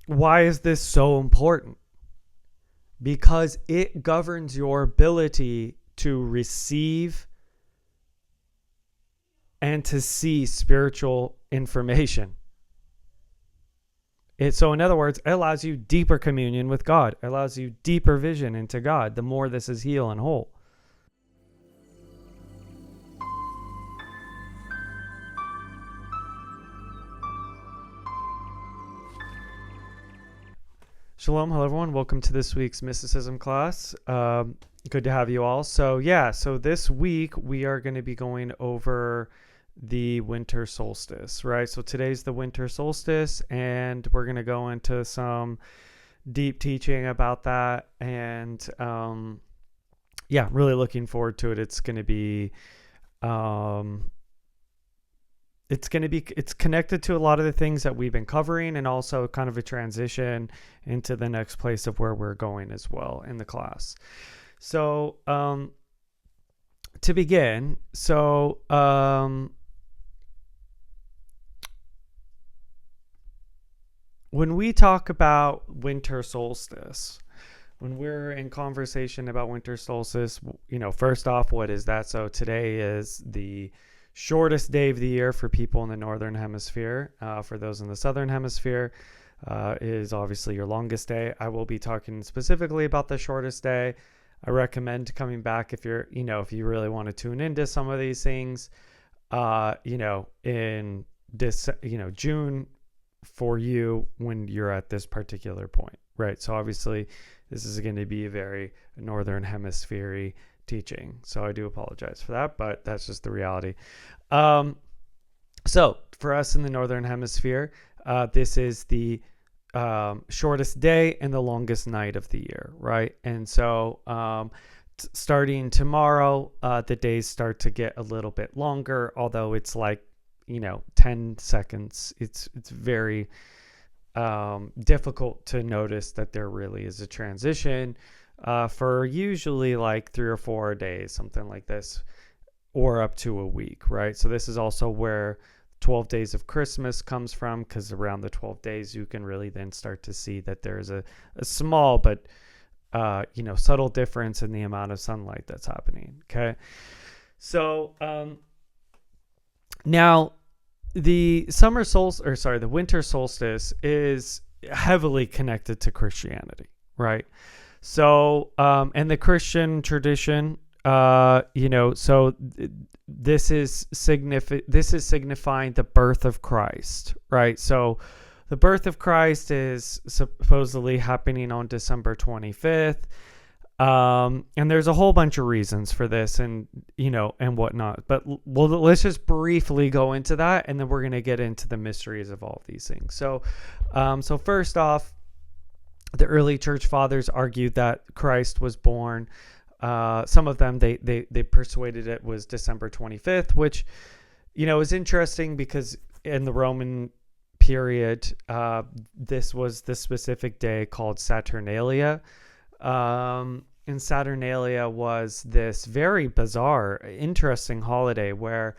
Why is this so important? Because it governs your ability to receive and to see spiritual information. So in other words, it allows you deeper communion with God. It allows you deeper vision into God, the more this is healed and whole. Shalom, hello everyone. Welcome to this week's mysticism class. Good to have you all. So this week we are going to be going over the winter solstice, right? So today's the winter solstice, and we're going to go into some deep teaching about that. And really looking forward to it. It's connected to a lot of the things that we've been covering, and also kind of a transition into the next place of where we're going as well in the class. So to begin, when we talk about winter solstice, when we're in conversation about winter solstice, first off, what is that? So today is the shortest day of the year for people in the northern hemisphere. For those in the southern hemisphere, is obviously your longest day. I will be talking specifically about the shortest day. I recommend coming back if you're, if you really want to tune into some of these things, in this, June for you when you're at this particular point, right? So obviously this is going to be a very northern hemisphere teaching, so I do apologize for that, but that's just the reality. So for us in the northern hemisphere, this is the shortest day and the longest night of the year, right? And so starting tomorrow, the days start to get a little bit longer, although it's like 10 seconds. It's very difficult to notice that there really is a transition for usually like 3 or 4 days, something like this, or up to a week, right? So this is also where 12 days of Christmas comes from, because around the 12 days you can really then start to see that there's a small but subtle difference in the amount of sunlight that's happening. Okay, so now the the winter solstice is heavily connected to Christianity, right? So and the Christian tradition, so this is signifying the birth of Christ, right? So the birth of Christ is supposedly happening on December 25th. And there's a whole bunch of reasons for this, and and whatnot, but let's just briefly go into that, and then we're going to get into the mysteries of all of these things. So first off, the early church fathers argued that Christ was born, some of them they persuaded it was December 25th, which is interesting because in the Roman period, this was the specific day called Saturnalia. And Saturnalia was this very bizarre, interesting holiday where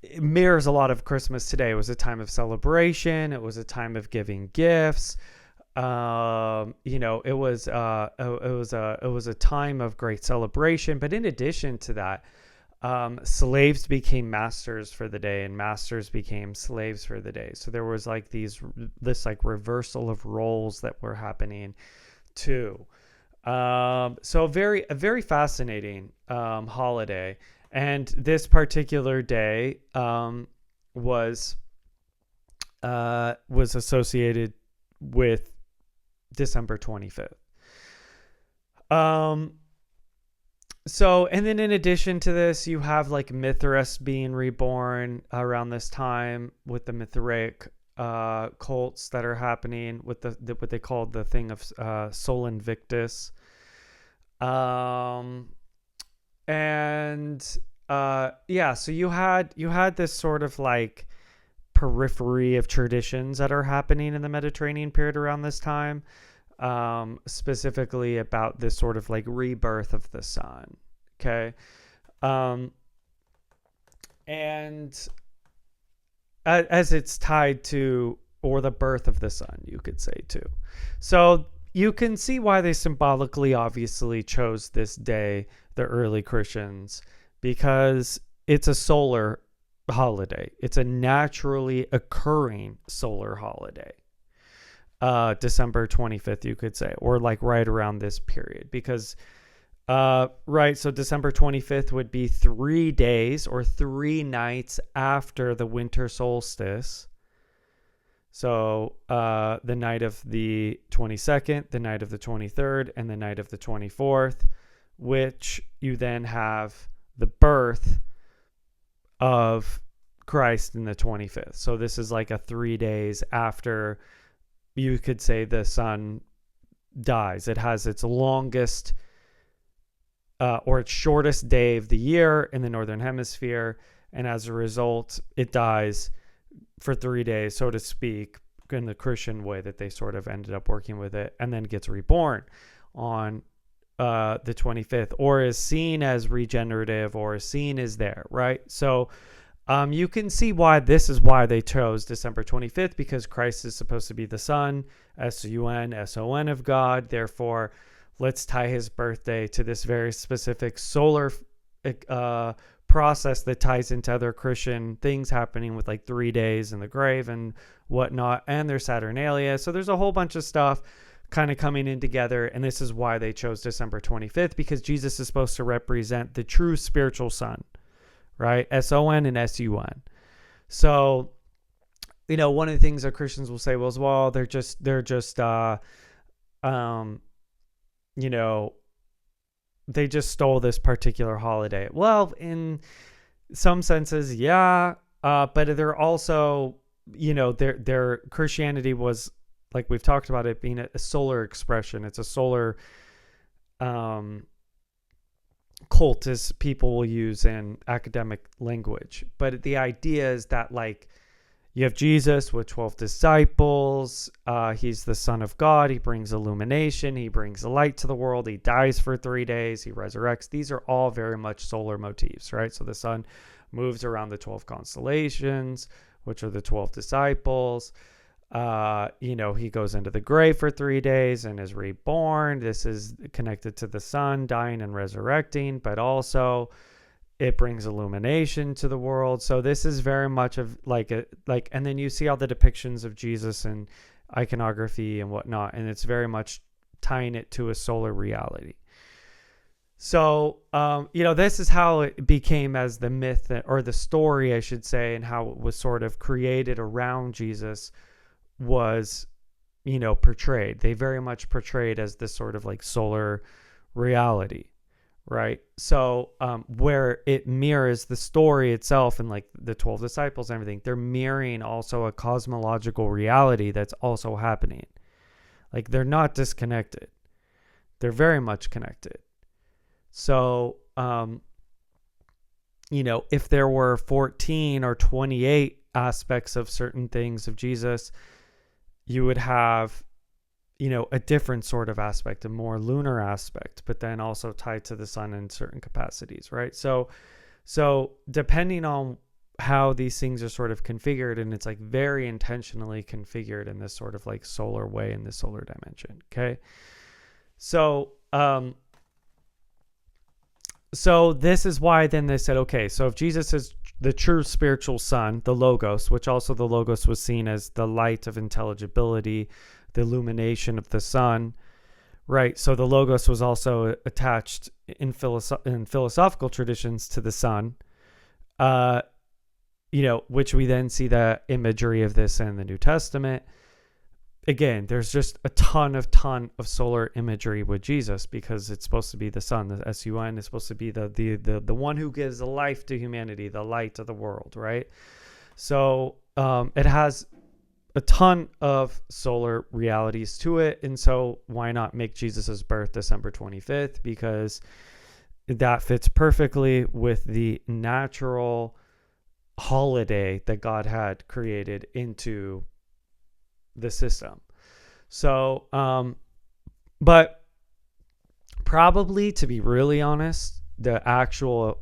it mirrors a lot of Christmas today. It was a time of celebration. It was a time of giving gifts. It was a time of great celebration. But in addition to that, slaves became masters for the day, and masters became slaves for the day. So there was like this reversal of roles that were happening too. So a very fascinating holiday, and this particular day was associated with December 25th. So, and then in addition to this, you have like Mithras being reborn around this time with the Mithraic cults that are happening with what they call the thing of Sol Invictus. So you had this sort of like periphery of traditions that are happening in the Mediterranean period around this time, specifically about this sort of like rebirth of the sun. Okay. And as it's tied to or the birth of the sun, you could say too. So you can see why they symbolically obviously chose this day, the early Christians, because it's a solar holiday. It's a naturally occurring solar holiday. December 25th, you could say, or like right around this period, because right, so December 25th would be 3 days or 3 nights after the winter solstice. So the night of the 22nd, the night of the 23rd, and the night of the 24th, which you then have the birth of Christ in the 25th. So this is like a 3 days after, you could say, the sun dies. It has its longest or its shortest day of the year in the northern hemisphere, and as a result, it dies for 3 days, so to speak, in the Christian way that they sort of ended up working with it, and then gets reborn on the 25th, or is seen as regenerative, or is seen as there, right? So you can see why this is why they chose December 25th, because Christ is supposed to be the Son, S-U-N, S-O-N of God. Therefore, let's tie his birthday to this very specific solar process that ties into other Christian things happening with like 3 days in the grave and whatnot, and their Saturnalia. So there's a whole bunch of stuff kind of coming in together, and this is why they chose December 25th, because Jesus is supposed to represent the true spiritual Son, right? S-O-N and S-U-N. So, you know, one of the things that Christians will say was, well, they're just you know, they just stole this particular holiday. Well, in some senses, yeah, but they're also, you know, their Christianity was, like we've talked about it being a solar expression. It's a solar cult, as people will use in academic language. But the idea is that, like, you have Jesus with 12 disciples. He's the Son of God. He brings illumination. He brings light to the world. He dies for 3 days. He resurrects. These are all very much solar motifs, right? So the sun moves around the 12 constellations, which are the 12 disciples. You know, he goes into the grave for 3 days and is reborn. This is connected to the sun dying and resurrecting, but also it brings illumination to the world. So this is very much of and then you see all the depictions of Jesus and iconography and whatnot, and it's very much tying it to a solar reality. So, you know, this is how it became as the myth, or the story, I should say, and how it was sort of created around Jesus was, you know, portrayed. They very much portrayed as this sort of like solar reality. Right. So where it mirrors the story itself and like the 12 disciples and everything, they're mirroring also a cosmological reality that's also happening. Like, they're not disconnected. They're very much connected. So, you know, if there were 14 or 28 aspects of certain things of Jesus, you would have, you know, a different sort of aspect, a more lunar aspect, but then also tied to the sun in certain capacities, right? So depending on how these things are sort of configured, and it's like very intentionally configured in this sort of like solar way, in the solar dimension. Okay. So this is why then they said, okay, so if Jesus is the true spiritual Son, the Logos, which also the Logos was seen as the light of intelligibility, the illumination of the sun, right? So the Logos was also attached in philosophical traditions to the sun, you know, which we then see the imagery of this in the New Testament. Again, there's just a ton of solar imagery with Jesus, because it's supposed to be the sun, the S-U-N is supposed to be the one who gives the life to humanity, the light of the world, right? So it has a ton of solar realities to it. And so why not make Jesus's birth December 25th? Because that fits perfectly with the natural holiday that God had created into the system. So, but probably, to be really honest, the actual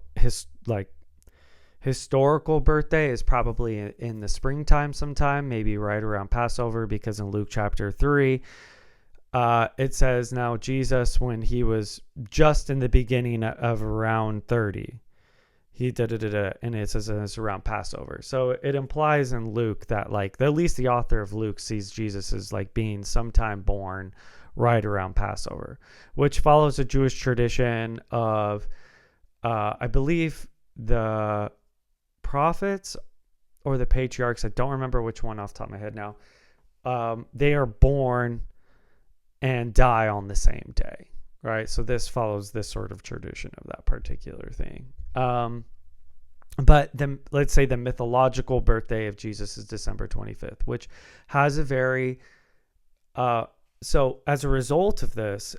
historical birthday is probably in the springtime sometime, maybe right around Passover, because in Luke chapter 3, it says, now Jesus, when he was just in the beginning of around 30, he and it says it's around Passover. So it implies in Luke that, like, at least the author of Luke sees Jesus as like being sometime born right around Passover, which follows a Jewish tradition of, I believe, the prophets or the patriarchs. I don't remember which one off the top of my head now. They are born and die on the same day, right? So this follows this sort of tradition of that particular thing. But then let's say the mythological birthday of Jesus is December 25th, which has a very, so as a result of this,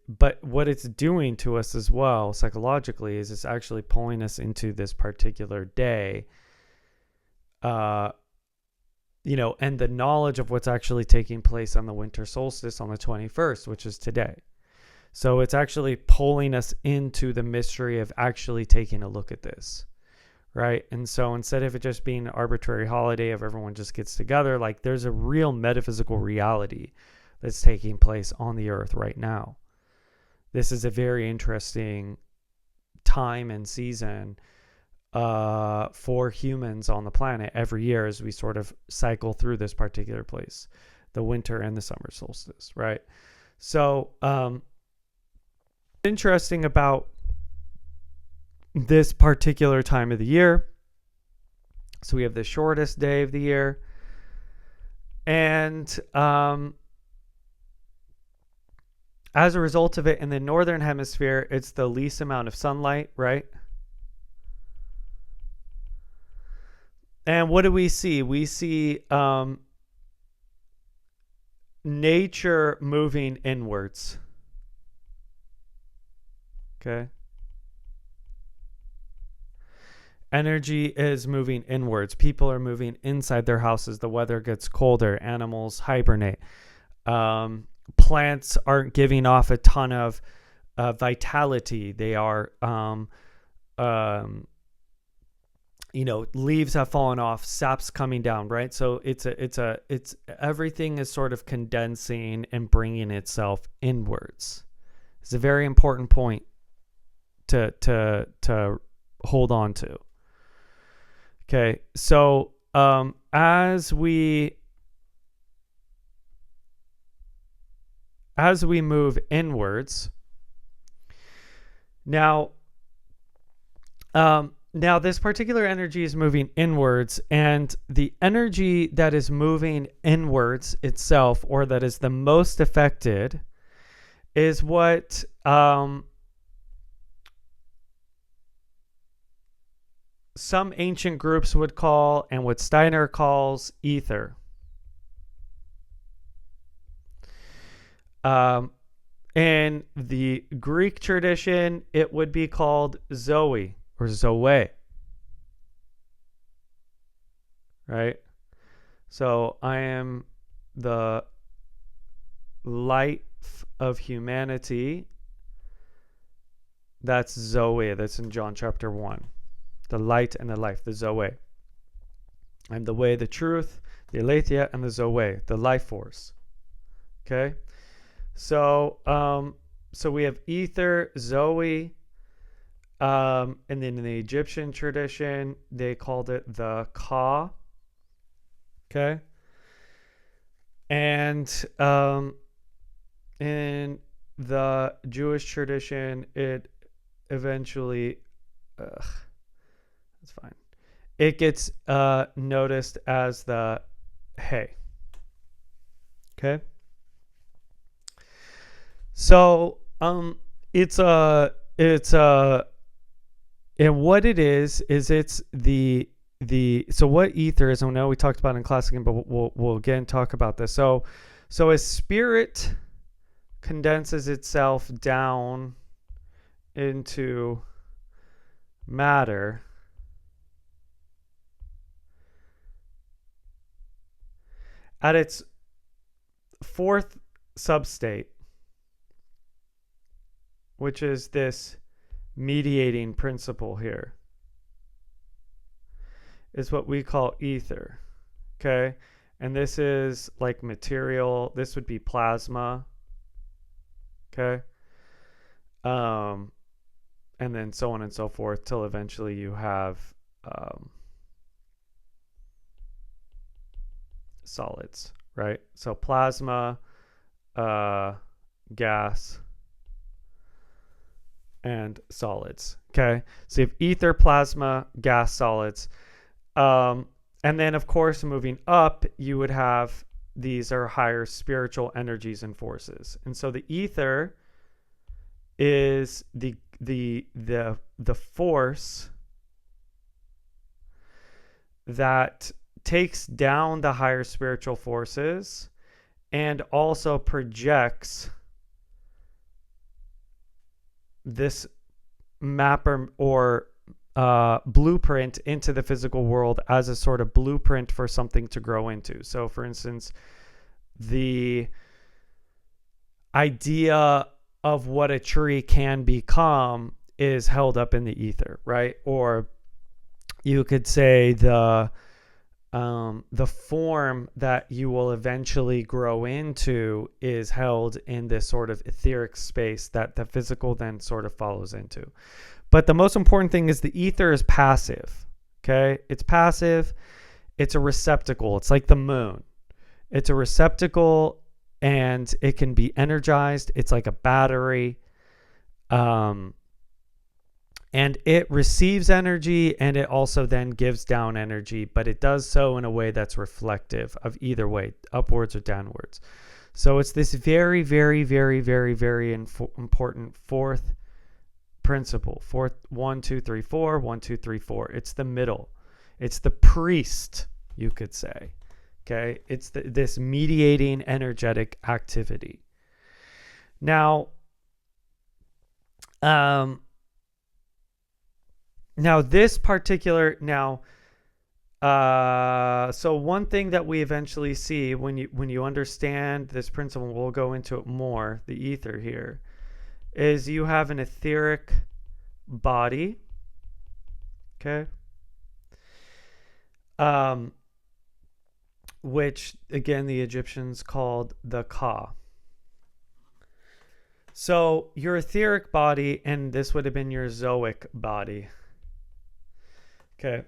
but what it's doing to us as well psychologically is it's actually pulling us into this particular day, and the knowledge of what's actually taking place on the winter solstice on the 21st, which is today. So it's actually pulling us into the mystery of actually taking a look at this, right? And so instead of it just being an arbitrary holiday of everyone just gets together, like, there's a real metaphysical reality that's taking place on the earth right now. This is a very interesting time and season for humans on the planet every year as we sort of cycle through this particular place, the winter and the summer solstice, right? So interesting about this particular time of the year. So we have the shortest day of the year, and as a result of it, in the northern hemisphere, it's the least amount of sunlight, right? And what do we see? We see nature moving inwards. Okay. Energy is moving inwards. People are moving inside their houses. The weather gets colder. Animals hibernate. Plants aren't giving off a ton of vitality. They are, leaves have fallen off, sap's coming down, right? So it's everything is sort of condensing and bringing itself inwards. It's a very important point to hold on to. Okay, so as we move inwards, now this particular energy is moving inwards, and the energy that is moving inwards itself, or that is the most affected, is what some ancient groups would call, and what Steiner calls, ether. In the Greek tradition, it would be called Zoe or Zoe, right? So I am the light of humanity. That's Zoe. That's in John chapter 1. The light and the life, the Zoe. I'm the way, the truth, the aletheia, and the Zoe, the life force. Okay? So we have ether, Zoe, and then in the Egyptian tradition, they called it the Ka. Okay? And in the Jewish tradition, it eventually, that's fine. It gets noticed as the Hey. Okay? So it's and what it is it's the so what ether is, I know we talked about it in class again, but we'll again talk about this. So as spirit condenses itself down into matter, at its fourth substate, which is this mediating principle here, is what we call ether. Okay. And this is like material. This would be plasma. Okay. And then so on and so forth till eventually you have solids, right? So plasma, gas, and solids. Okay. So you have ether, plasma, gas, solids. And then, of course, moving up, you would have these are higher spiritual energies and forces. And so the ether is the force that takes down the higher spiritual forces and also projects this mapper or blueprint into the physical world as a sort of blueprint for something to grow into. So, for instance, the idea of what a tree can become is held up in the ether, right? Or you could say the form that you will eventually grow into is held in this sort of etheric space that the physical then sort of follows into. But the most important thing is the ether is passive. Okay, it's passive. It's a receptacle. It's like the moon. It's a receptacle, and it can be energized. It's like a battery. And it receives energy, and it also then gives down energy, but it does so in a way that's reflective of either way, upwards or downwards. So it's this very, very, very, very, very important fourth principle. Fourth, 1, 2, 3, 4, 1, 2, 3, 4. It's the middle. It's the priest, you could say. Okay, it's this mediating energetic activity. Now, this particular so one thing that we eventually see when you understand this principle, we'll go into it more, the ether here, is you have an etheric body. Okay. Which again the Egyptians called the Ka. So your etheric body, and this would have been your zoic body. Okay.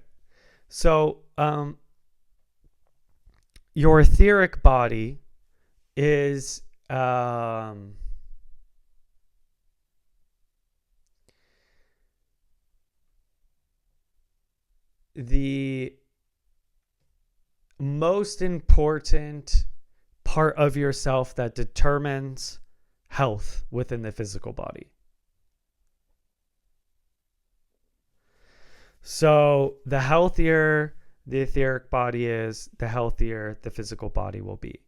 So your etheric body is the most important part of yourself that determines health within the physical body. So the healthier the etheric body is, the healthier the physical body will be.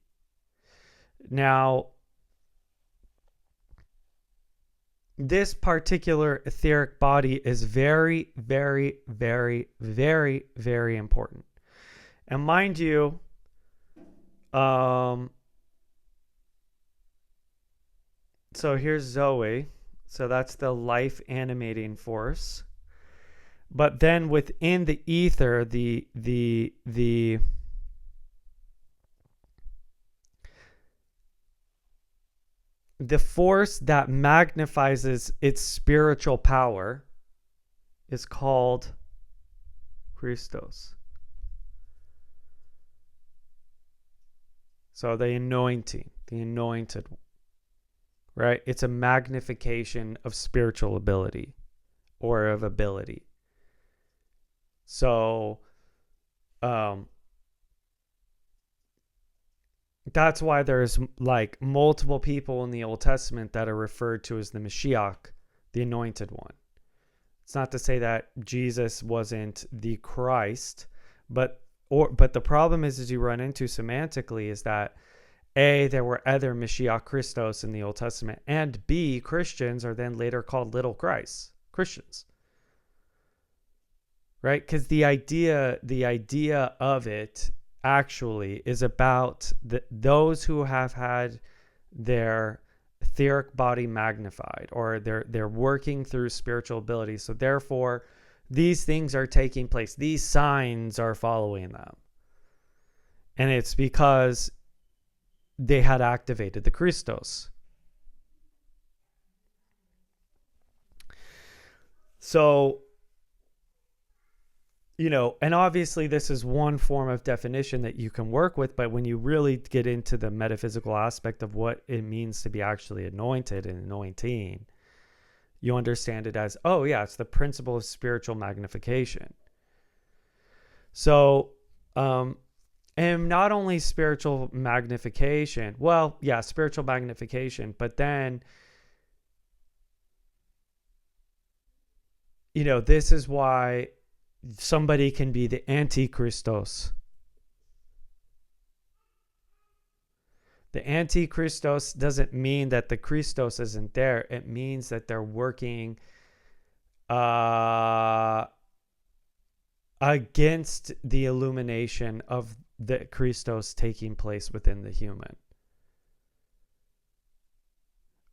Now, this particular etheric body is very, very, very, very, very important. And mind you, so here's Zoe. So that's the life-animating force. But then within the ether, the force that magnifies its spiritual power is called Christos. So the anointing, the anointed, right? It's a magnification of spiritual ability or of ability. So that's why there's like multiple people in the Old Testament that are referred to as the Mashiach, the anointed one. It's not to say that Jesus wasn't the Christ, but the problem is you run into semantically is that A, there were other Mashiach Christos in the Old Testament, and B, Christians are then later called little Christs, Christians. Right? Because the idea of it actually is about those who have had their etheric body magnified, or they're working through spiritual abilities. So therefore, these things are taking place. These signs are following them. And it's because they had activated the Christos. So, and obviously this is one form of definition that you can work with, but when you really get into the metaphysical aspect of what it means to be actually anointed and anointing, you understand it as, oh yeah, it's the principle of spiritual magnification. So, and not only spiritual magnification, spiritual magnification, but then, this is why somebody can be the anti-Christos. The anti-Christos doesn't mean that the Christos isn't there. It means that they're working against the illumination of the Christos taking place within the human.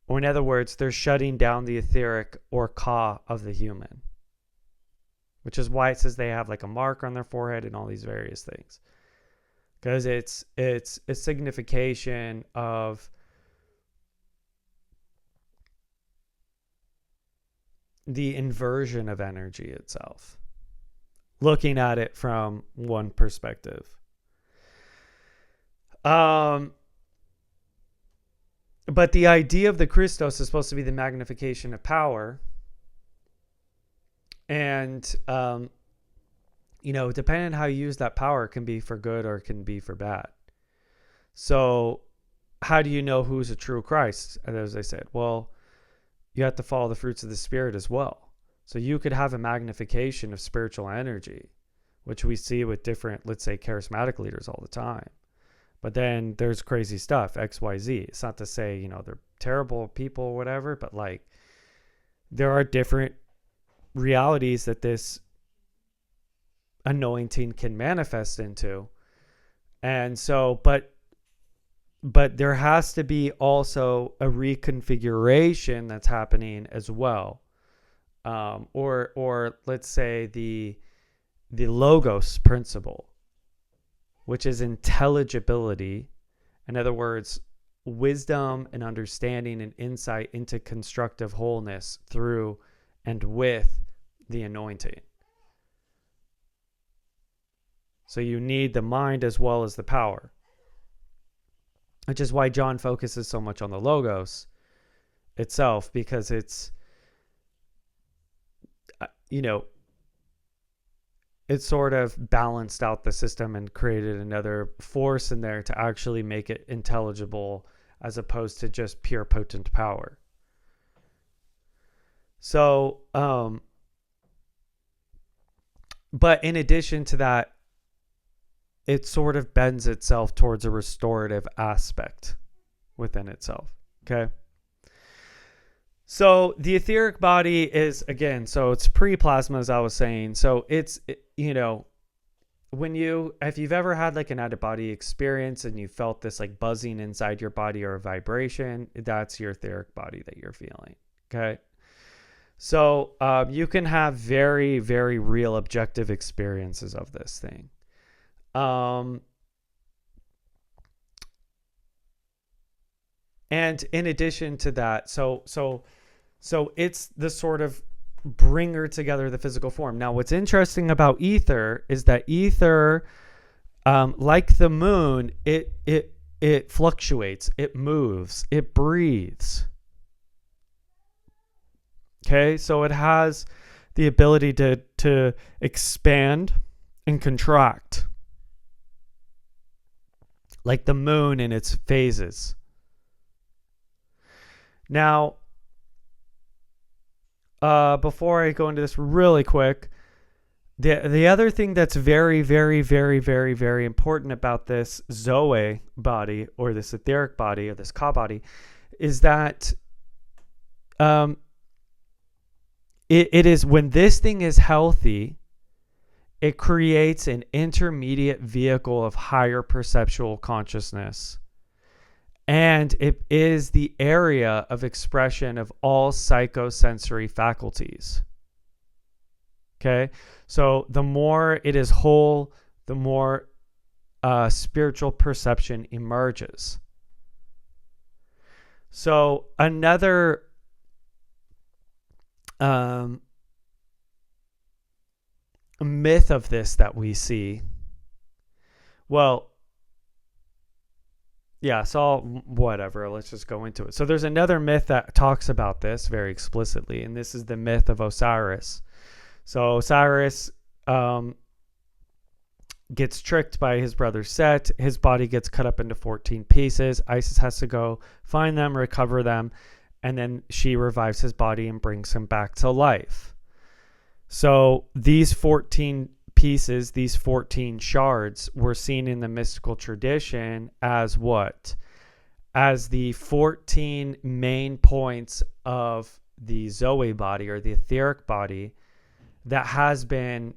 Or in other words, they're shutting down the etheric or ka of the human. Which is why it says they have like a mark on their forehead and all these various things. Because it's a signification of the inversion of energy itself. Looking at it from one perspective. But the idea of the Christos is supposed to be the magnification of power. And, depending on how you use that power, it can be for good or it can be for bad. So how do you know who's a true Christ? As I said, well, you have to follow the fruits of the Spirit as well. So you could have a magnification of spiritual energy, which we see with different, let's say, charismatic leaders all the time. But then there's crazy stuff, X, Y, Z. It's not to say, they're terrible people or whatever, but like there are different realities that this anointing can manifest into. And so, but there has to be also a reconfiguration that's happening as well. Or let's say the logos principle, which is intelligibility. In other words, wisdom and understanding and insight into constructive wholeness through and with the anointing. So you need the mind as well as the power, which is why John focuses so much on the logos itself, because it's, it sort of balanced out the system and created another force in there to actually make it intelligible as opposed to just pure potent power. So, but in addition to that, it sort of bends itself towards a restorative aspect within itself. Okay. So the etheric body is, again, so it's pre-plasma, as I was saying. So it's, if you've ever had like an out-of-body experience and you felt this like buzzing inside your body or a vibration, that's your etheric body that you're feeling. Okay. So you can have very, very real objective experiences of this thing. And in addition to that, so it's the sort of bringer together the physical form. Now, what's interesting about ether is that ether, like the moon, it fluctuates, it moves, it breathes. Okay, so it has the ability to expand and contract, like the moon in its phases. Now, before I go into this really quick, the other thing that's very, very, very, very, very important about this Zoe body or this etheric body or this Ka body is that it is, when this thing is healthy, it creates an intermediate vehicle of higher perceptual consciousness. And it is the area of expression of all psychosensory faculties. Okay. So the more it is whole, the more spiritual perception emerges. So another myth of this that we see, well, yeah, so whatever, let's just go into it. So there's another myth that talks about this very explicitly, and this is the myth of Osiris. So Osiris gets tricked by his brother Set. His body gets cut up into 14 pieces. Isis has to go find them, recover them, and then she revives his body and brings him back to life. So these 14 pieces, these 14 shards, were seen in the mystical tradition as what? As the 14 main points of the Zoe body, or the etheric body, that has been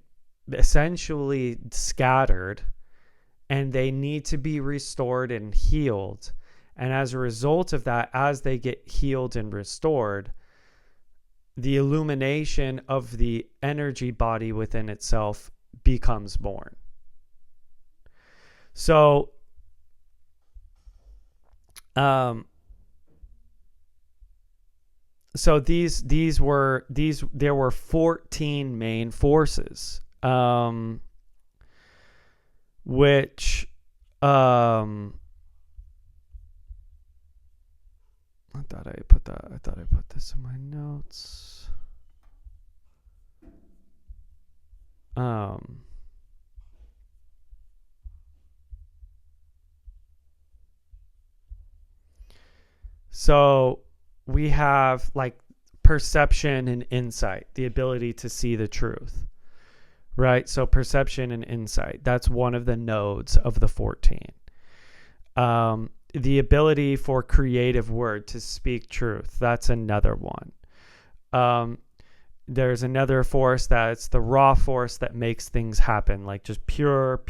essentially scattered, and they need to be restored and healed. And as a result of that, as they get healed and restored, the illumination of the energy body within itself becomes born. So so there were 14 main forces, which I thought I put this in my notes. So we have like perception and insight, the ability to see the truth, right? So perception and insight, that's one of the nodes of the 14. The ability for creative word, to speak truth, that's another one. There's another force that's the raw force that makes things happen, like just pure,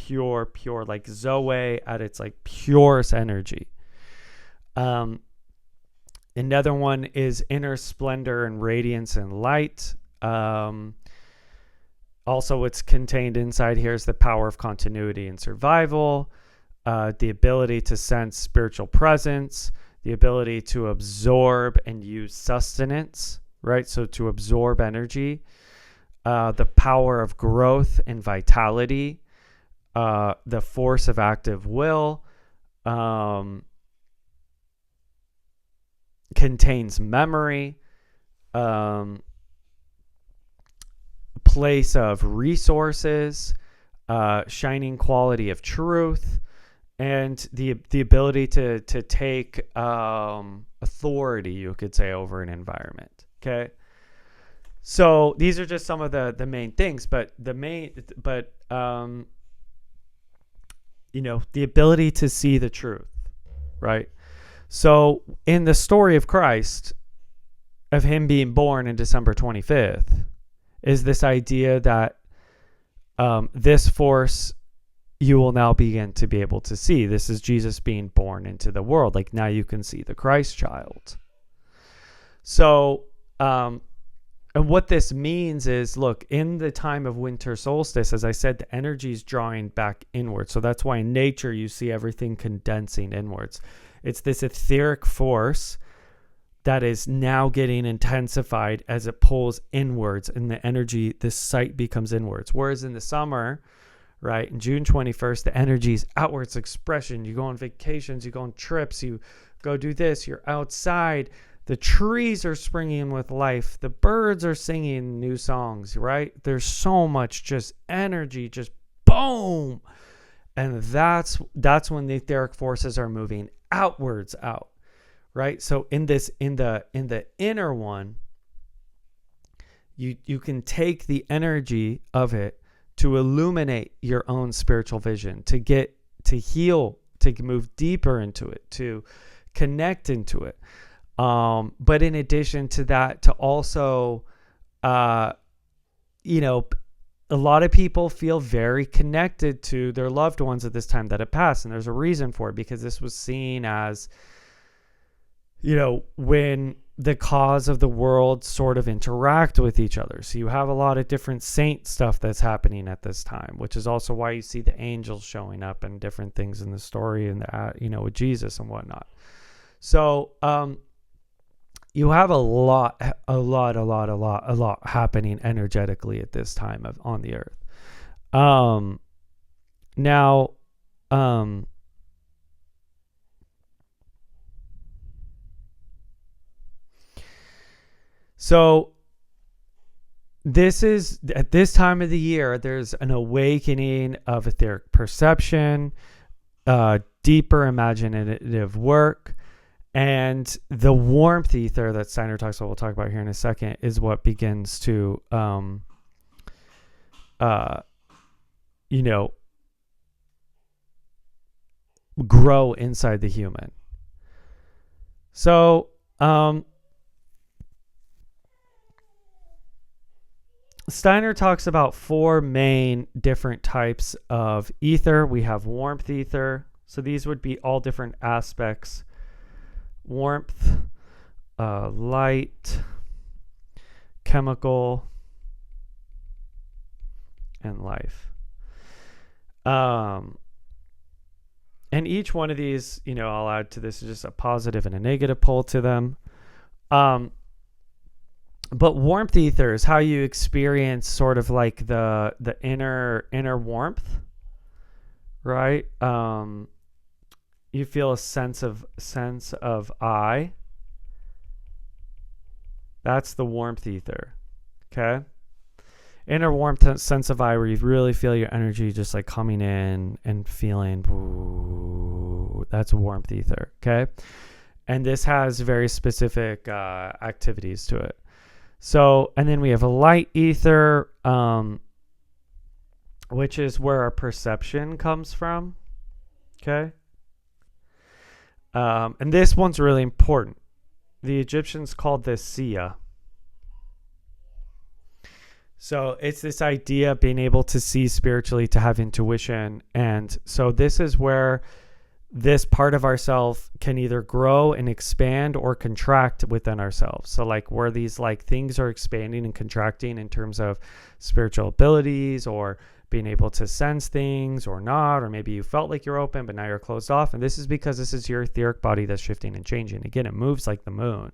like Zoe at its like purest energy. Another one is inner splendor and radiance and light. Also, what's contained inside here is the power of continuity and survival, the ability to sense spiritual presence, the ability to absorb and use sustenance, right? So to absorb energy, the power of growth and vitality, the force of active will, contains memory, place of resources, shining quality of truth, and the ability to take authority, you could say, over an environment. Okay, so these are just some of the main things, but the ability to see the truth, right? So in the story of Christ, of him being born in December 25th, is this idea that this force you will now begin to be able to see. This is Jesus being born into the world. Like, now you can see the Christ child. So, and what this means is, look, in the time of winter solstice, as I said, the energy is drawing back inwards. So that's why in nature you see everything condensing inwards. It's this etheric force that is now getting intensified as it pulls inwards, and the energy, this sight becomes inwards. Whereas in the summer, right, in June 21st, the energy is outwards expression. You go on vacations, you go on trips, you go do this, you're outside. The trees are springing with life. The birds are singing new songs, right? There's so much just energy, just boom. And that's when the etheric forces are moving outwards out, right? So in the inner one, you can take the energy of it to illuminate your own spiritual vision, to heal, to move deeper into it, to connect into it. But in addition to that, to also, a lot of people feel very connected to their loved ones at this time that have passed. And there's a reason for it, because this was seen as, when the cause of the world sort of interact with each other. So you have a lot of different saint stuff that's happening at this time, which is also why you see the angels showing up and different things in the story and with Jesus and whatnot. So you have a lot happening energetically at this time on the earth. So this is, at this time of the year, there's an awakening of etheric perception, deeper imaginative work, and the warmth ether that Steiner talks about, we'll talk about here in a second, is what begins to, grow inside the human. So, Steiner talks about 4 main different types of ether. We have warmth ether. So these would be all different aspects. Warmth, light, chemical, and life. And each one of these, I'll add to this, is just a positive and a negative pole to them. But warmth ether is how you experience sort of like the inner warmth, right? You feel a sense of I. That's the warmth ether. Okay? Inner warmth, sense of I, where you really feel your energy just like coming in and feeling, ooh, that's warmth ether. Okay? And this has very specific activities to it. So, and then we have a light ether, which is where our perception comes from. Okay. And this one's really important. The Egyptians called this Sia. So it's this idea of being able to see spiritually, to have intuition. And so this is where this part of ourself can either grow and expand or contract within ourselves. So like where these like things are expanding and contracting in terms of spiritual abilities or being able to sense things or not, or maybe you felt like you're open, but now you're closed off. And this is because this is your etheric body that's shifting and changing. Again, it moves like the moon.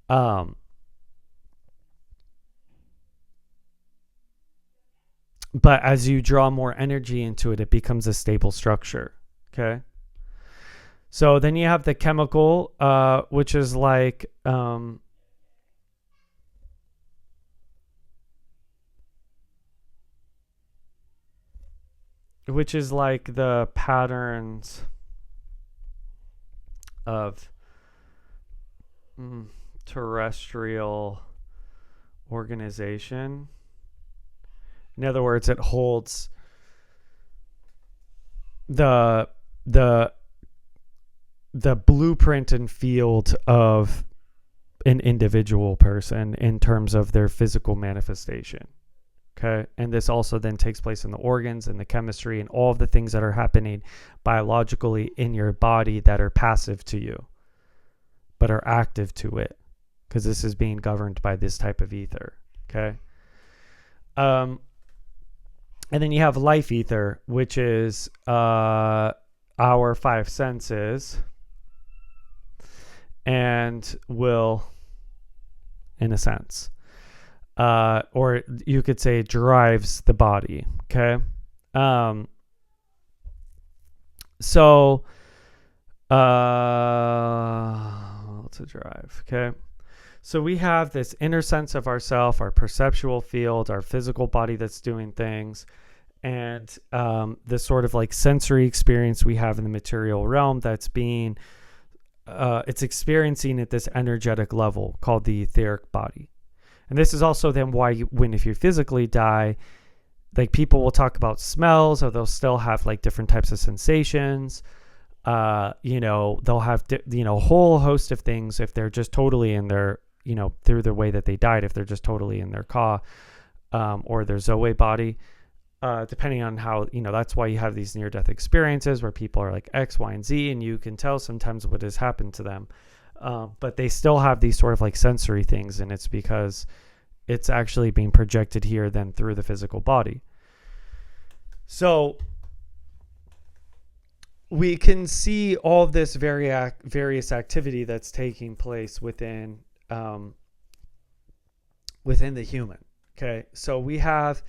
But as you draw more energy into it, it becomes a stable structure. Okay. So then you have the chemical, which is like, the patterns of terrestrial organization. In other words, it holds the blueprint and field of an individual person in terms of their physical manifestation. Okay. And this also then takes place in the organs and the chemistry and all of the things that are happening biologically in your body that are passive to you, but are active to it, because this is being governed by this type of ether. Okay. And then you have life ether, which is our 5 senses, and will, in a sense, or you could say drives the body. Okay. So to drive. Okay. So we have this inner sense of ourself, our perceptual field, our physical body that's doing things, and the sort of like sensory experience we have in the material realm that's being, it's experiencing at this energetic level called the etheric body. And this is also then why if you physically die, like people will talk about smells, or they'll still have like different types of sensations. They'll have, a whole host of things if they're just totally in their, through the way that they died, if they're just totally in their ka, or their Zoe body, depending on how, that's why you have these near-death experiences where people are like X, Y, and Z, and you can tell sometimes what has happened to them. But they still have these sort of like sensory things, and it's because it's actually being projected here then through the physical body. So we can see all of this various activity that's taking place within the human. Okay, so we have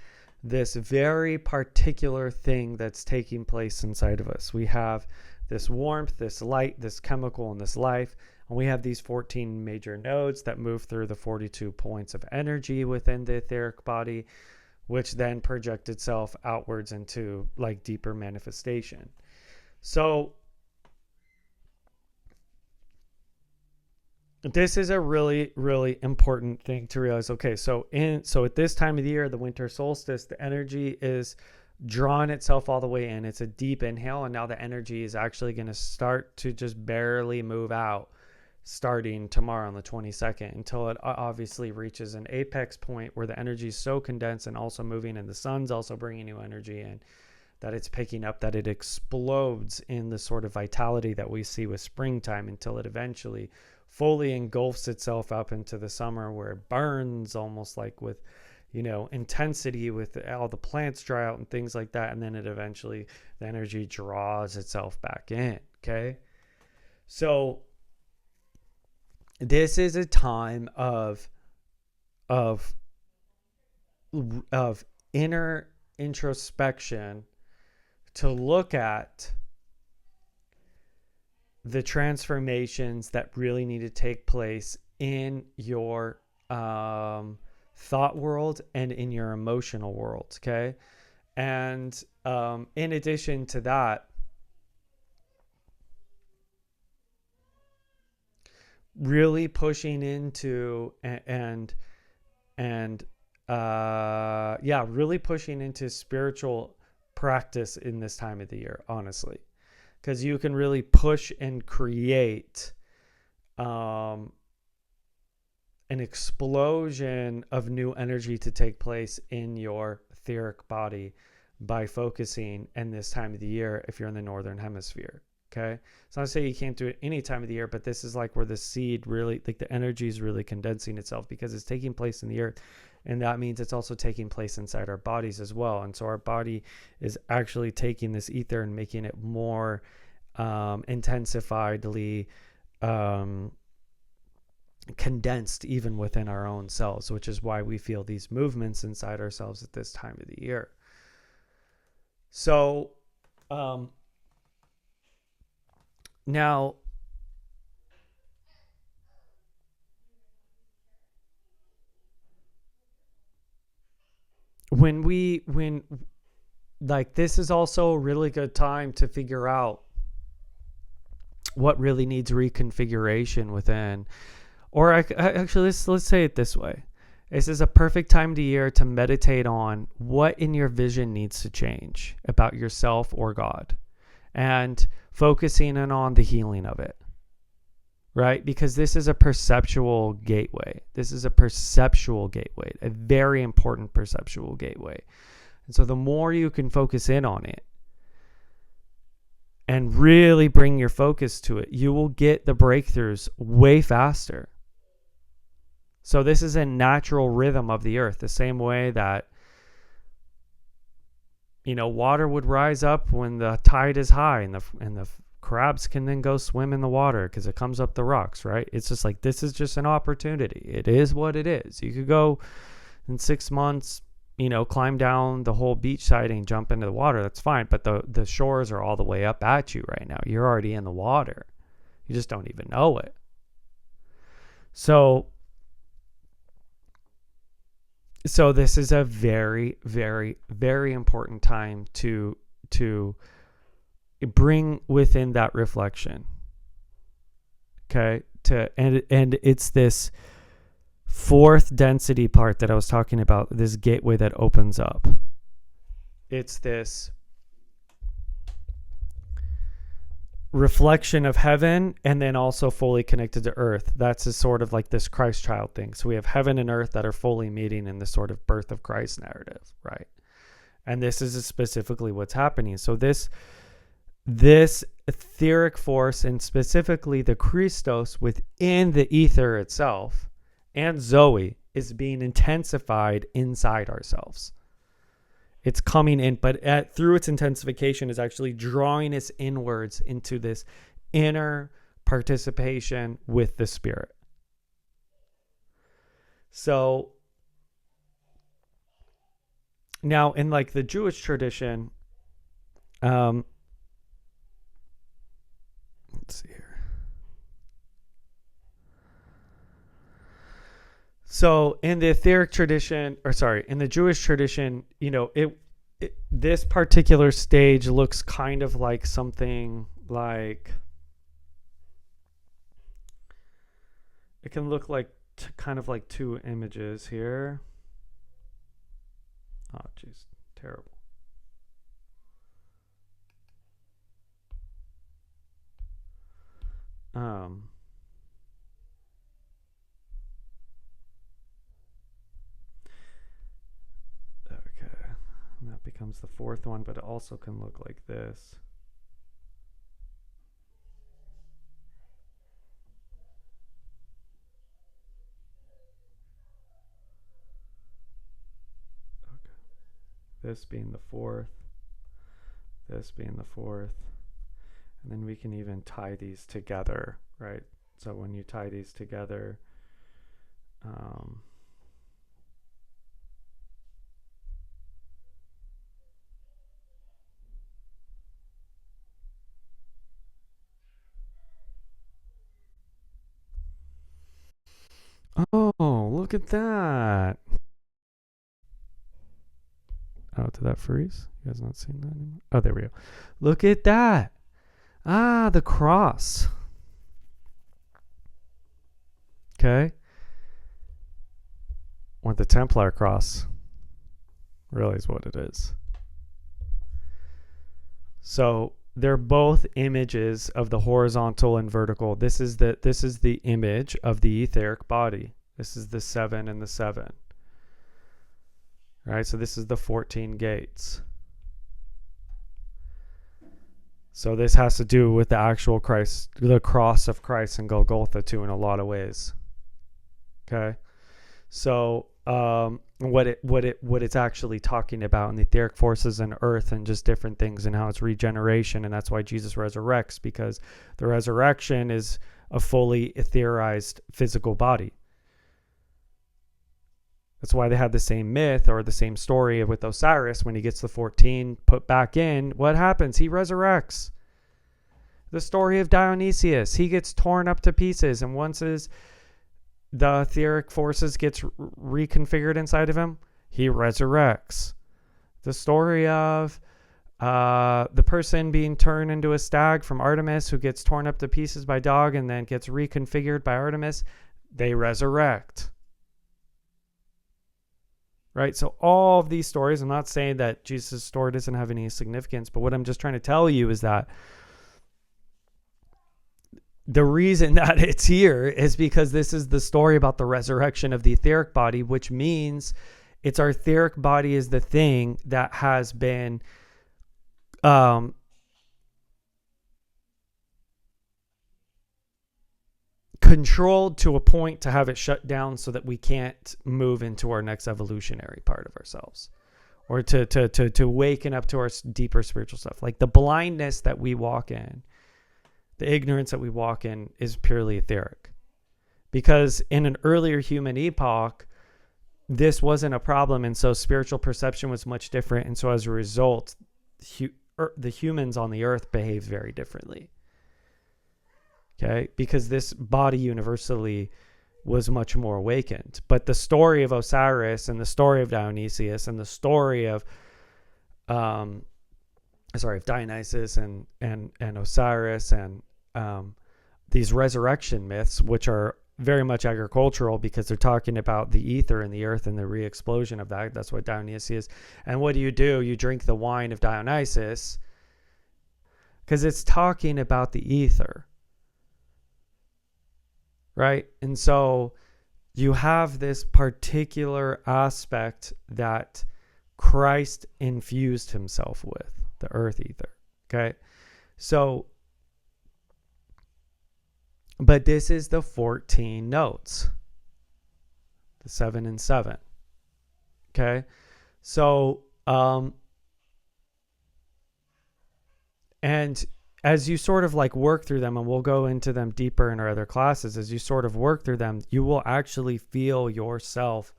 this very particular thing that's taking place inside of us. We have this warmth, this light, this chemical, and this life. And we have these 14 major nodes that move through the 42 points of energy within the etheric body, which then project itself outwards into like deeper manifestation. So this is a really, really important thing to realize. Okay, so at this time of the year, the winter solstice, the energy is drawing itself all the way in. It's a deep inhale, and now the energy is actually going to start to just barely move out starting tomorrow on the 22nd until it obviously reaches an apex point where the energy is so condensed and also moving, and the sun's also bringing new energy in, that it's picking up, that it explodes in the sort of vitality that we see with springtime until it eventually fully engulfs itself up into the summer, where it burns almost like with, intensity, with all the plants dry out and things like that. And then it eventually, the energy draws itself back in. Okay. So this is a time of inner introspection to look at the transformations that really need to take place in your thought world and in your emotional world. Okay. And in addition to that, really pushing into really pushing into spiritual practice in this time of the year, honestly, because you can really push and create an explosion of new energy to take place in your etheric body by focusing in this time of the year if you're in the northern hemisphere. Okay, so I say you can't do it any time of the year, but this is like where the seed really, like the energy is really condensing itself, because it's taking place in the earth, and that means it's also taking place inside our bodies as well. And so our body is actually taking this ether and making it more intensifiedly condensed even within our own cells, which is why we feel these movements inside ourselves at this time of the year. So now, when like, this is also a really good time to figure out what really needs reconfiguration within, or actually let's say it this way. This is a perfect time of the year to meditate on what in your vision needs to change about yourself or God, and focusing in on the healing of it, right? Because this is a perceptual gateway. This is a perceptual gateway, a very important perceptual gateway. And so the more you can focus in on it and really bring your focus to it, you will get the breakthroughs way faster. So this is a natural rhythm of the earth, the same way that water would rise up when the tide is high, and the crabs can then go swim in the water because it comes up the rocks, right? It's just like, this is just an opportunity. It is what it is. You could go in 6 months, climb down the whole beach side and jump into the water. That's fine. But the shores are all the way up at you right now. You're already in the water. You just don't even know it. So this is a very, very, very important time to bring within that reflection. Okay? And it's this fourth density part that I was talking about, this gateway that opens up. It's this reflection of heaven, and then also fully connected to earth. That's a sort of like this Christ child thing. So we have heaven and earth that are fully meeting in the sort of birth of Christ narrative, right? And this is specifically what's happening. So this this etheric force, and specifically the Christos within the ether itself and Zoe, is being intensified inside ourselves. It's coming in, but through its intensification is actually drawing us inwards into this inner participation with the spirit. So now in like the Jewish tradition, let's see here. So in the etheric tradition, in the Jewish tradition, this particular stage looks kind of like something like, it can look like kind of like two images here. Oh, jeez, terrible. Okay, and that becomes the fourth one, but it also can look like this. Okay, this being the fourth, this being the fourth, and then we can even tie these together, right? So when you tie these together, oh, look at that. Oh, did that freeze? You guys not seeing that anymore? Oh, there we go. Look at that. Ah, the cross. Okay. Or the Templar cross. Really is what it is. So they're both images of the horizontal and vertical. This is the image of the etheric body. This is the 7 and the 7. Right? So this is the 14 gates. So this has to do with the actual Christ, the cross of Christ and Golgotha too, in a lot of ways. Okay. So what it's actually talking about in the etheric forces and earth and just different things and how it's regeneration, and that's why Jesus resurrects, because the resurrection is a fully etherized physical body. That's why they had the same myth or the same story with Osiris. When he gets the 14 put back in, what happens? He resurrects. The story of Dionysius, he gets torn up to pieces, and once the etheric forces gets reconfigured inside of him, he resurrects. The story of the person being turned into a stag from Artemis, who gets torn up to pieces by dog and then gets reconfigured by Artemis, they resurrect. Right? So all of these stories, I'm not saying that Jesus' story doesn't have any significance, but what I'm just trying to tell you is that the reason that it's here is because this is the story about the resurrection of the etheric body, which means it's our etheric body is the thing that has been controlled to a point to have it shut down so that we can't move into our next evolutionary part of ourselves, or to waken up to our deeper spiritual stuff. Like the blindness that we walk in, the ignorance that we walk in, is purely etheric. Because in an earlier human epoch, this wasn't a problem, and so spiritual perception was much different, and so as a result, the humans on the earth behave very differently. Okay, because this body universally was much more awakened. But the story of Osiris and the story of Dionysius and the story of Dionysus and Osiris and these resurrection myths, which are very much agricultural because they're talking about the ether and the earth and the re-explosion of that. That's what Dionysius. And what do? You drink the wine of Dionysus because it's talking about the ether. Right? And so you have this particular aspect that Christ infused himself with, the earth ether. Okay? So, but this is the 14 notes, the 7 and 7. Okay. So, and as you sort of like work through them, and we'll go into them deeper in our other classes, as you sort of work through them, you will actually feel yourself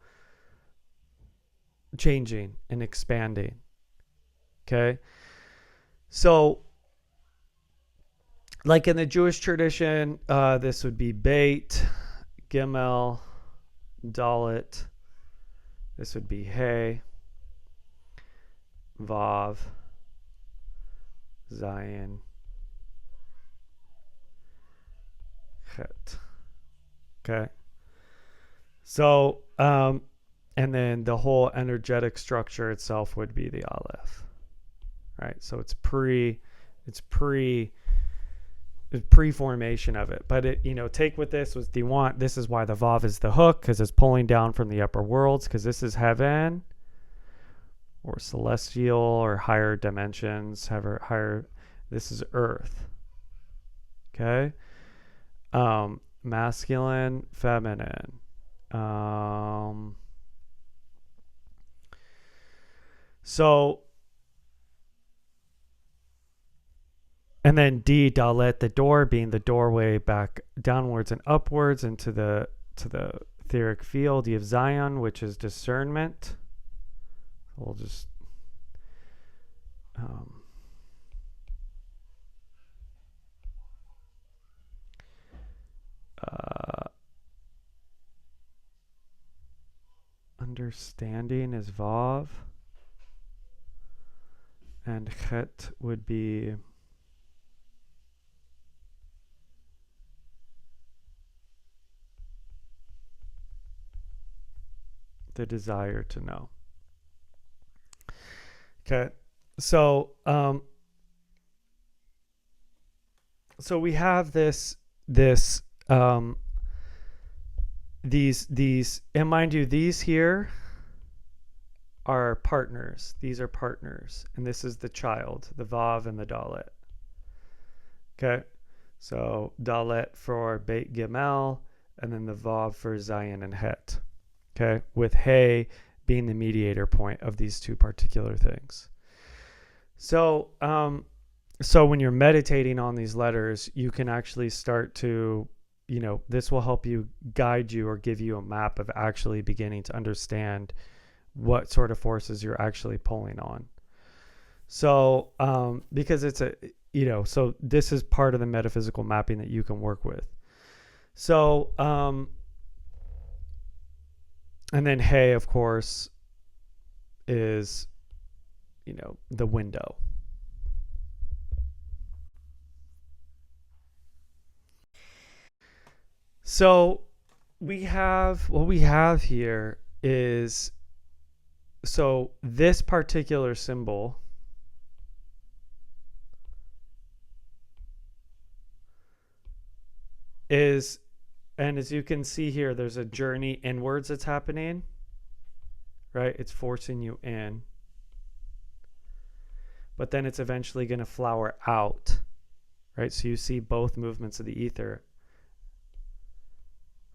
changing and expanding. Okay. So, like in the Jewish tradition, this would be Beit, Gimel, Dalet. This would be Hey, Vav, Zayin, Chet. Okay. So, and then the whole energetic structure itself would be the Aleph. Right. So it's pre-formation of it, but it, take with this was this is why the Vav is the hook, because it's pulling down from the upper worlds, because this is heaven or celestial or higher dimensions, higher. This is earth. Okay. Masculine, feminine. So, and then D, Dalet, the door, being the doorway back downwards and upwards into the etheric field. You have Zion, which is discernment. We'll just understanding is Vav, and Chet would be the desire to know. Okay. So so we have these, and mind you, these here are partners. These are partners, and this is the child, the Vav and the Dalet. Okay. So Dalet for Beit Gimel, and then the Vav for Zion and Het. Okay, with Hey being the mediator point of these two particular things. So, so when you're meditating on these letters, you can actually start to, this will help you guide you or give you a map of actually beginning to understand what sort of forces you're actually pulling on. So, because it's so this is part of the metaphysical mapping that you can work with. So, and then Hey, of course, is, the window. So what we have here is, so this particular symbol is, and as you can see here, there's a journey inwards that's happening, right? It's forcing you in. But then it's eventually going to flower out, right? So you see both movements of the ether,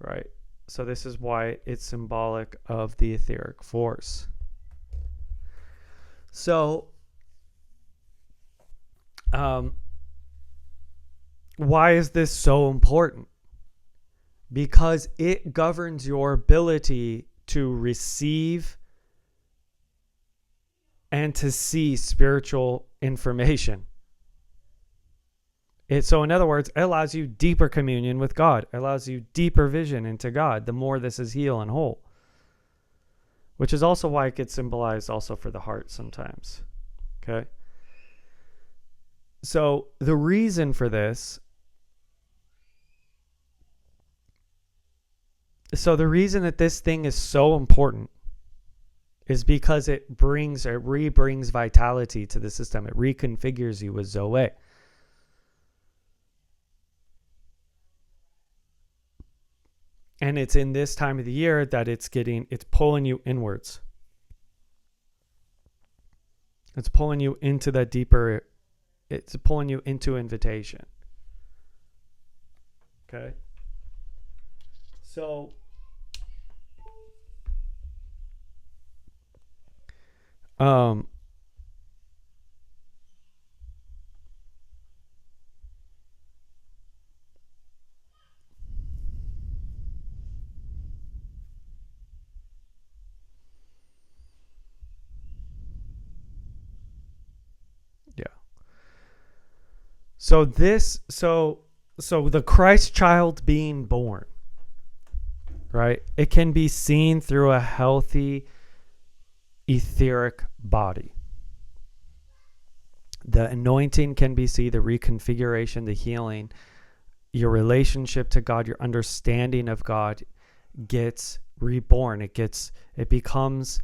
right? So this is why it's symbolic of the etheric force. So, why is this so important? Because it governs your ability to receive and to see spiritual information. So in other words, it allows you deeper communion with God. It allows you deeper vision into God, the more this is heal and whole. Which is also why it gets symbolized also for the heart sometimes. Okay? So the reason for this, so the reason that this thing is so important is because it re-brings vitality to the system. It reconfigures you with Zoe. And it's in this time of the year that it's pulling you inwards. It's pulling you into that deeper It's pulling you into invitation. Okay. So yeah. So the Christ child being born, right? It can be seen through a healthy etheric body. The anointing can be seen, the reconfiguration, the healing, your relationship to God, your understanding of God gets reborn. It becomes,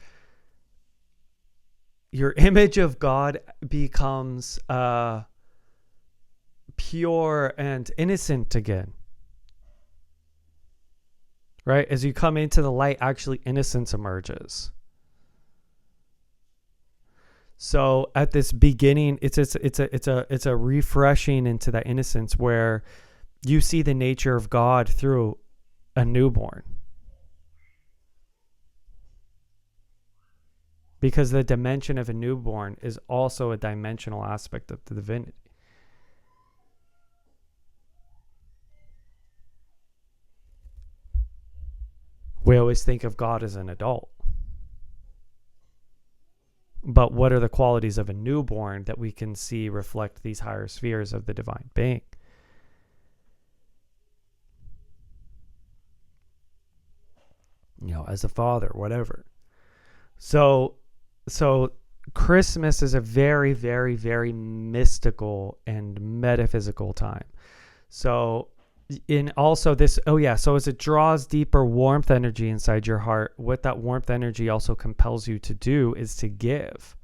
your image of God becomes pure and innocent again. Right? As you come into the light, actually innocence emerges. So at this beginning, it's a refreshing into that innocence where you see the nature of God through a newborn. Because the dimension of a newborn is also a dimensional aspect of the divinity. We always think of God as an adult. But what are the qualities of a newborn that we can see reflect these higher spheres of the divine being? You know, as a father, whatever. So Christmas is a very, very, very mystical and metaphysical time. So so as it draws deeper warmth energy inside your heart, what that warmth energy also compels you to do is to give.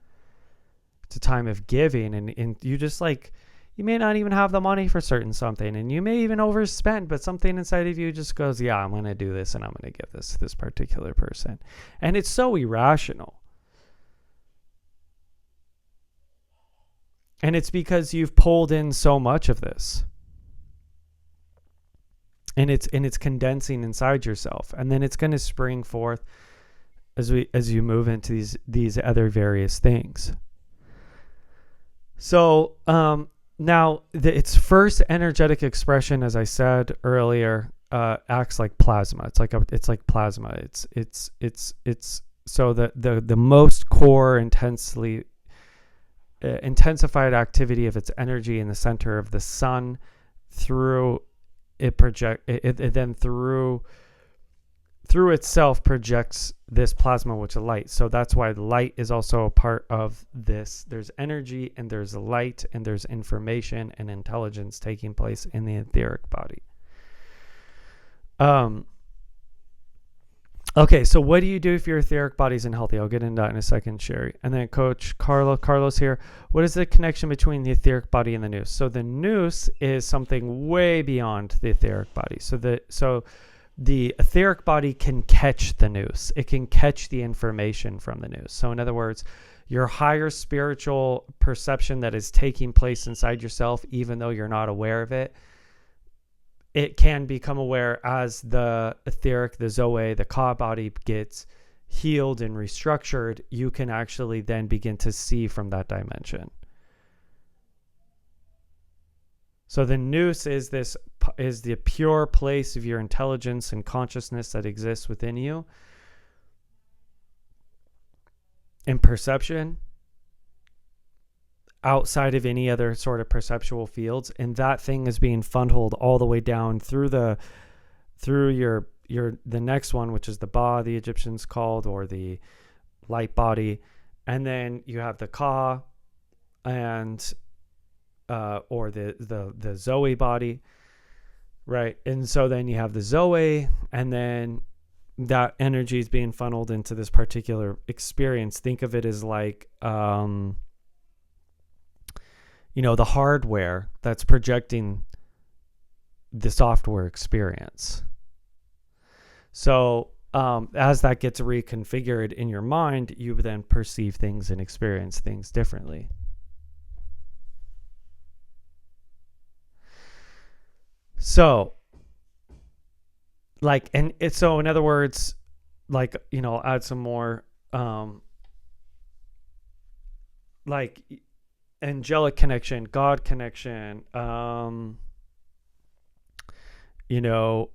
It's a time of giving, and you just you may not even have the money for certain something, and you may even overspend, but something inside of you just goes, yeah, I'm going to do this, and I'm going to give this to this particular person. And it's so irrational. And it's because you've pulled in so much of this. And it's condensing inside yourself, and then it's going to spring forth as you move into these other various things. So now its first energetic expression, as I said earlier, acts like plasma. It's like plasma. It's so the most core intensified activity of its energy in the center of the sun through. It then through itself projects this plasma, which is light. So that's why light is also a part of this. There's energy, and there's light, and there's information and intelligence taking place in the etheric body. Okay, so what do you do if your etheric body is unhealthy? I'll get into that in a second, Sherry. And then Coach Carlos here. What is the connection between the etheric body and the nous? So the nous is something way beyond the etheric body. So the etheric body can catch the nous. It can catch the information from the nous. So in other words, your higher spiritual perception that is taking place inside yourself, even though you're not aware of it, it can become aware as the etheric, the Zoe, the Ka body gets healed and restructured. You can actually then begin to see from that dimension. So the nous is the pure place of your intelligence and consciousness that exists within you, and perception outside of any other sort of perceptual fields, and that thing is being funneled all the way down through the next one, which is the Ba, the Egyptians called, or the light body, and then you have the Ka, and or the Zoe body, right? And so then you have the Zoe, and then that energy is being funneled into this particular experience. Think of it as like the hardware that's projecting the software experience. So as that gets reconfigured in your mind, you then perceive things and experience things differently. So, like, and it's so in other words, like, add some more, like angelic connection, God connection, you know,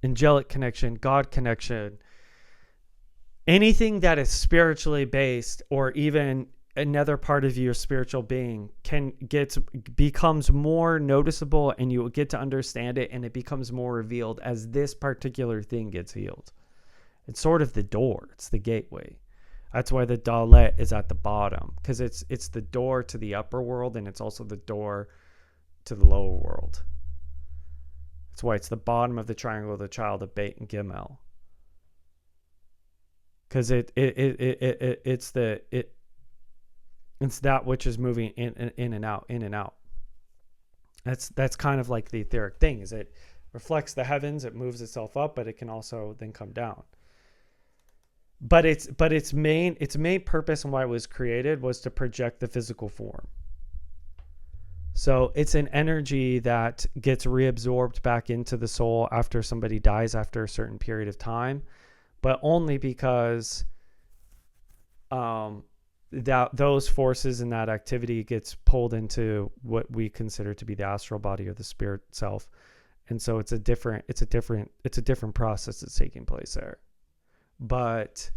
angelic connection, God connection, anything that is spiritually based, or even another part of your spiritual being becomes more noticeable, and you get to understand it, and it becomes more revealed as this particular thing gets healed. It's sort of the door. It's the gateway. That's why the dalet is at the bottom, because it's the door to the upper world, and it's also the door to the lower world. That's why it's the bottom of the triangle of the child of Beit and Gimel. Because it's that which is moving in and out. That's kind of like the etheric thing. Is it reflects the heavens, it moves itself up, but it can also then come down. But its main purpose and why it was created was to project the physical form. So it's an energy that gets reabsorbed back into the soul after somebody dies after a certain period of time, but only because that those forces and that activity gets pulled into what we consider to be the astral body or the spirit self. And so it's a different process that's taking place there. But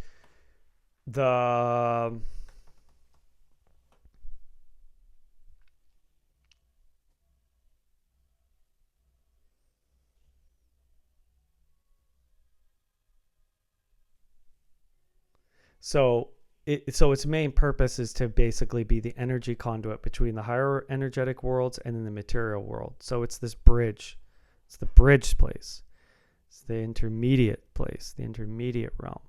so its main purpose is to basically be the energy conduit between the higher energetic worlds and then the material world. So it's this bridge. It's the bridge place. It's the intermediate place, the intermediate realm.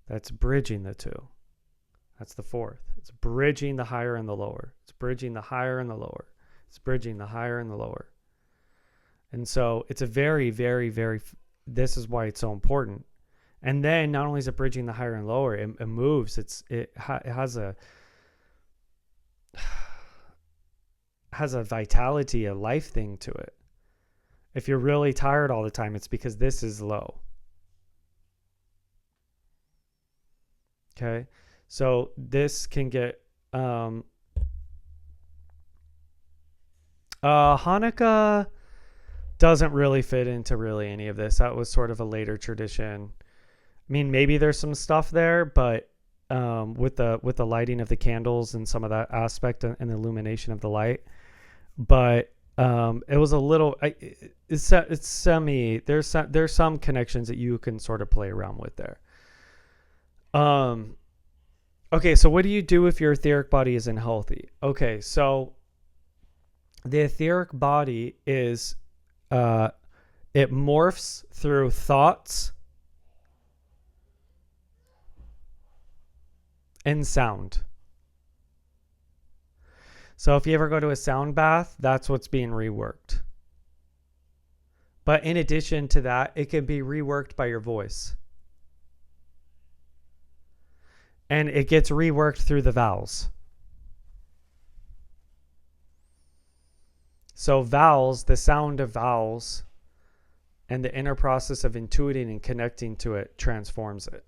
That's bridging the two. That's the fourth. It's bridging the higher and the lower. It's bridging the higher and the lower. It's bridging the higher and the lower. And so it's a very, very, very, this is why it's so important. And then not only is it bridging the higher and lower, it moves. It has a vitality, a life thing to it. If you're really tired all the time, it's because this is low. Okay, so this can get Hanukkah doesn't really fit into really any of this. That was sort of a later tradition. I mean, maybe there's some stuff there, but with the lighting of the candles and some of that aspect and the illumination of the light, but it was a little. It's semi. There's some connections that you can sort of play around with there. Okay, so what do you do if your etheric body isn't healthy? Okay, so the etheric body is it morphs through thoughts and sound. So if you ever go to a sound bath, that's what's being reworked. But in addition to that, it can be reworked by your voice. And it gets reworked through the vowels. So vowels, the sound of vowels, and the inner process of intuiting and connecting to it transforms it.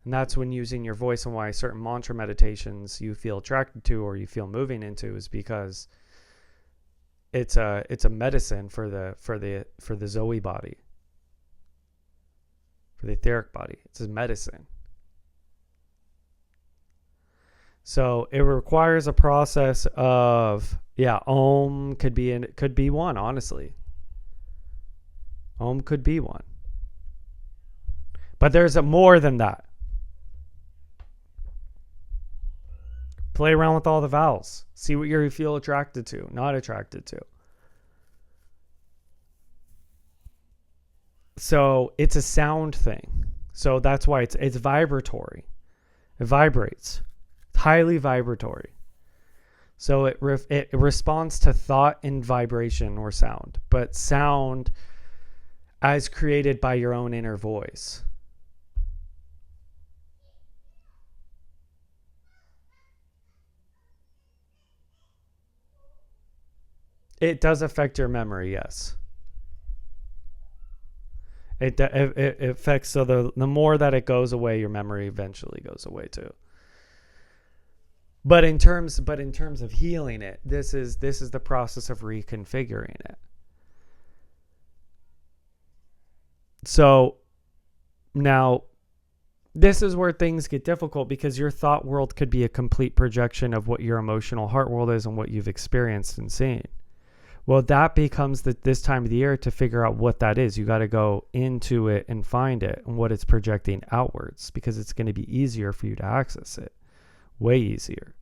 And that's when using your voice, and why certain mantra meditations you feel attracted to or you feel moving into is because it's a medicine for the Zoe body, for the etheric body. It's a medicine. So it requires a process of, Om could be one, honestly. Om could be one. But there's more than that. Play around with all the vowels. See what you feel attracted to, not attracted to. So it's a sound thing. So that's why it's vibratory. It vibrates. It's highly vibratory. So it responds to thought and vibration or sound, but sound as created by your own inner voice. It does affect your memory, yes. It affects, so the more that it goes away, your memory eventually goes away too. But in terms of healing it, this is the process of reconfiguring it. So now this is where things get difficult, because your thought world could be a complete projection of what your emotional heart world is and what you've experienced and seen. Well, that becomes this time of the year to figure out what that is. You got to go into it and find it and what it's projecting outwards, because it's going to be easier for you to access it. Way easier.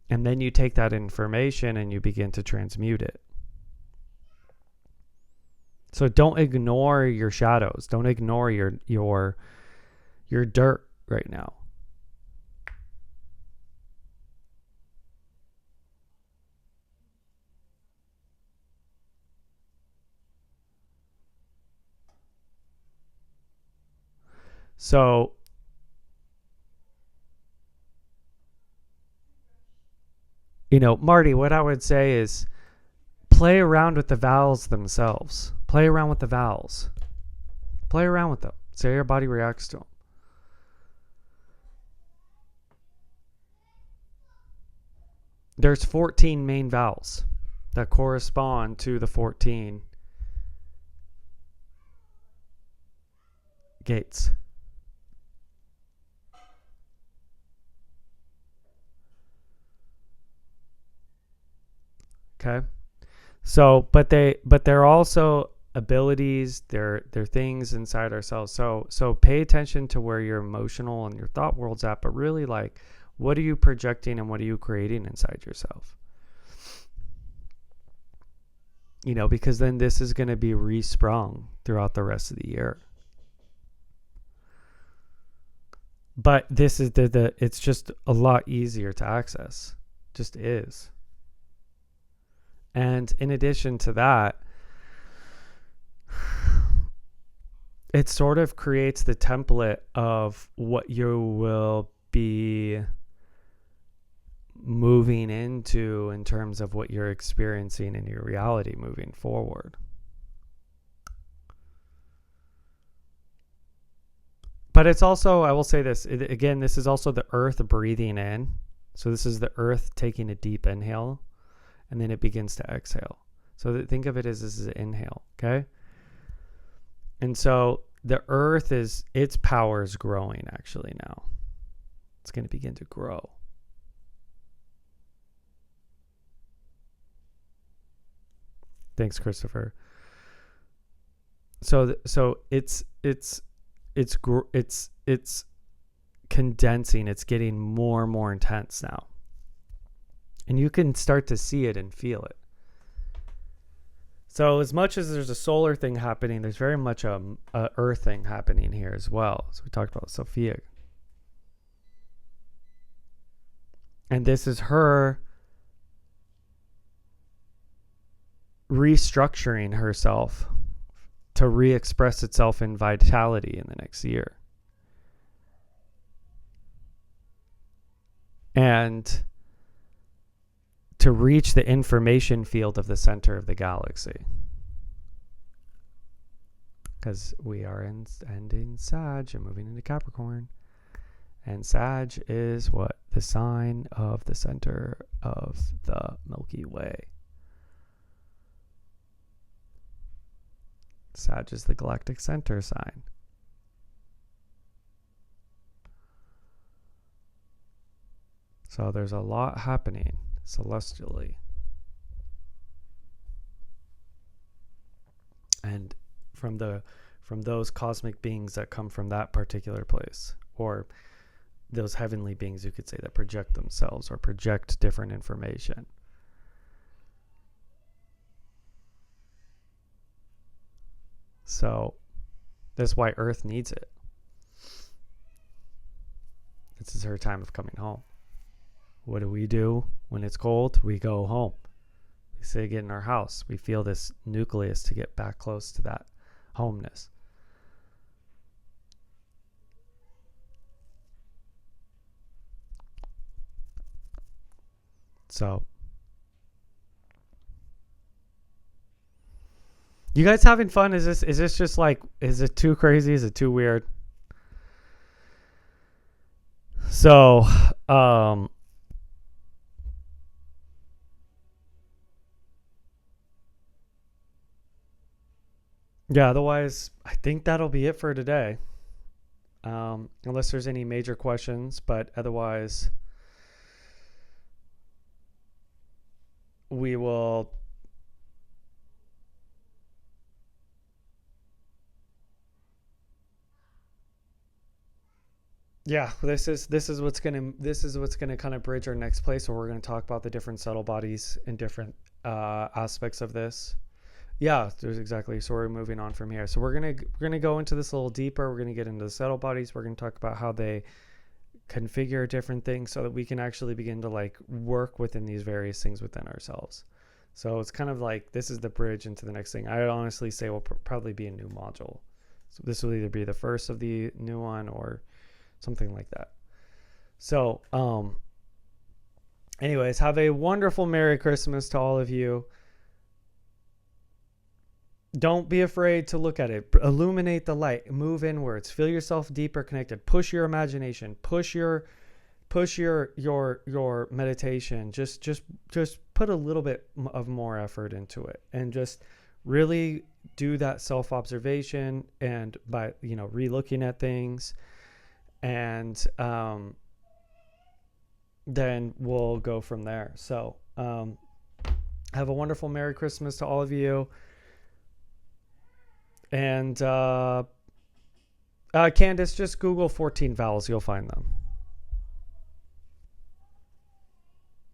And then you take that information and you begin to transmute it. So don't ignore your shadows. Don't ignore your dirt right now. So Marty, what I would say is play around with the vowels themselves. Play around with the vowels. Play around with them. See how your body reacts to them. There's 14 main vowels that correspond to the 14 gates. Okay. So, but they're also abilities, they're things inside ourselves. So pay attention to where your emotional and your thought world's at, but really, like, what are you projecting and what are you creating inside yourself? Because then this is going to be resprung throughout the rest of the year. But this is it's just a lot easier to access. Just is. And in addition to that, it sort of creates the template of what you will be moving into in terms of what you're experiencing in your reality moving forward. But it's also, I will say this, again, this is also the earth breathing in. So this is the earth taking a deep inhale, and then it begins to exhale. So think of it as this is an inhale, okay? And so the earth its power is growing actually now. It's going to begin to grow. Thanks, Christopher. So it's condensing. It's getting more and more intense now. And you can start to see it and feel it. So as much as there's a solar thing happening, there's very much a earth thing happening here as well. So we talked about Sophia. And this is her restructuring herself to re-express itself in vitality in the next year. And to reach the information field of the center of the galaxy. Because we are ending Sag and moving into Capricorn. And Sag is what? The sign of the center of the Milky Way. Sag is the galactic center sign. So there's a lot happening celestially. And from those cosmic beings that come from that particular place, or those heavenly beings, you could say, that project themselves or project different information. So that's why Earth needs it. This is her time of coming home. What do we do when it's cold? We go home. We say get in our house. We feel this nucleus to get back close to that homeness. So, you guys having fun? Is this just like, is it too crazy? Is it too weird? So, yeah, otherwise, I think that'll be it for today. Unless there's any major questions, but otherwise, we will. Yeah, this is what's gonna kind of bridge our next place, where we're gonna talk about the different subtle bodies and different aspects of this. Yeah, there's exactly. So we're moving on from here. So we're gonna go into this a little deeper. We're gonna get into the subtle bodies. We're gonna talk about how they configure different things, so that we can actually begin to like work within these various things within ourselves. So it's kind of like this is the bridge into the next thing. I would honestly say will probably be a new module. So this will either be the first of the new one or something like that. So, anyways, have a wonderful Merry Christmas to all of you. Don't be afraid to look at it. Illuminate the light. Move inwards. Feel yourself deeper connected. Push your imagination. Push your meditation. Just put a little bit of more effort into it, and just really do that self-observation, and by re-looking at things, and then we'll go from there. So have a wonderful Merry Christmas to all of you. And Candace, just Google 14 vowels. You'll find them.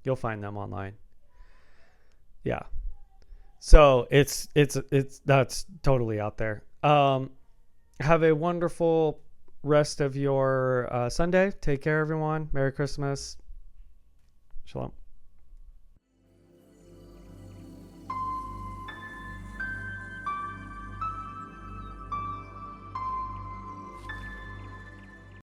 You'll find them online. Yeah. So it's that's totally out there. Have a wonderful rest of your Sunday. Take care, everyone. Merry Christmas. Shalom.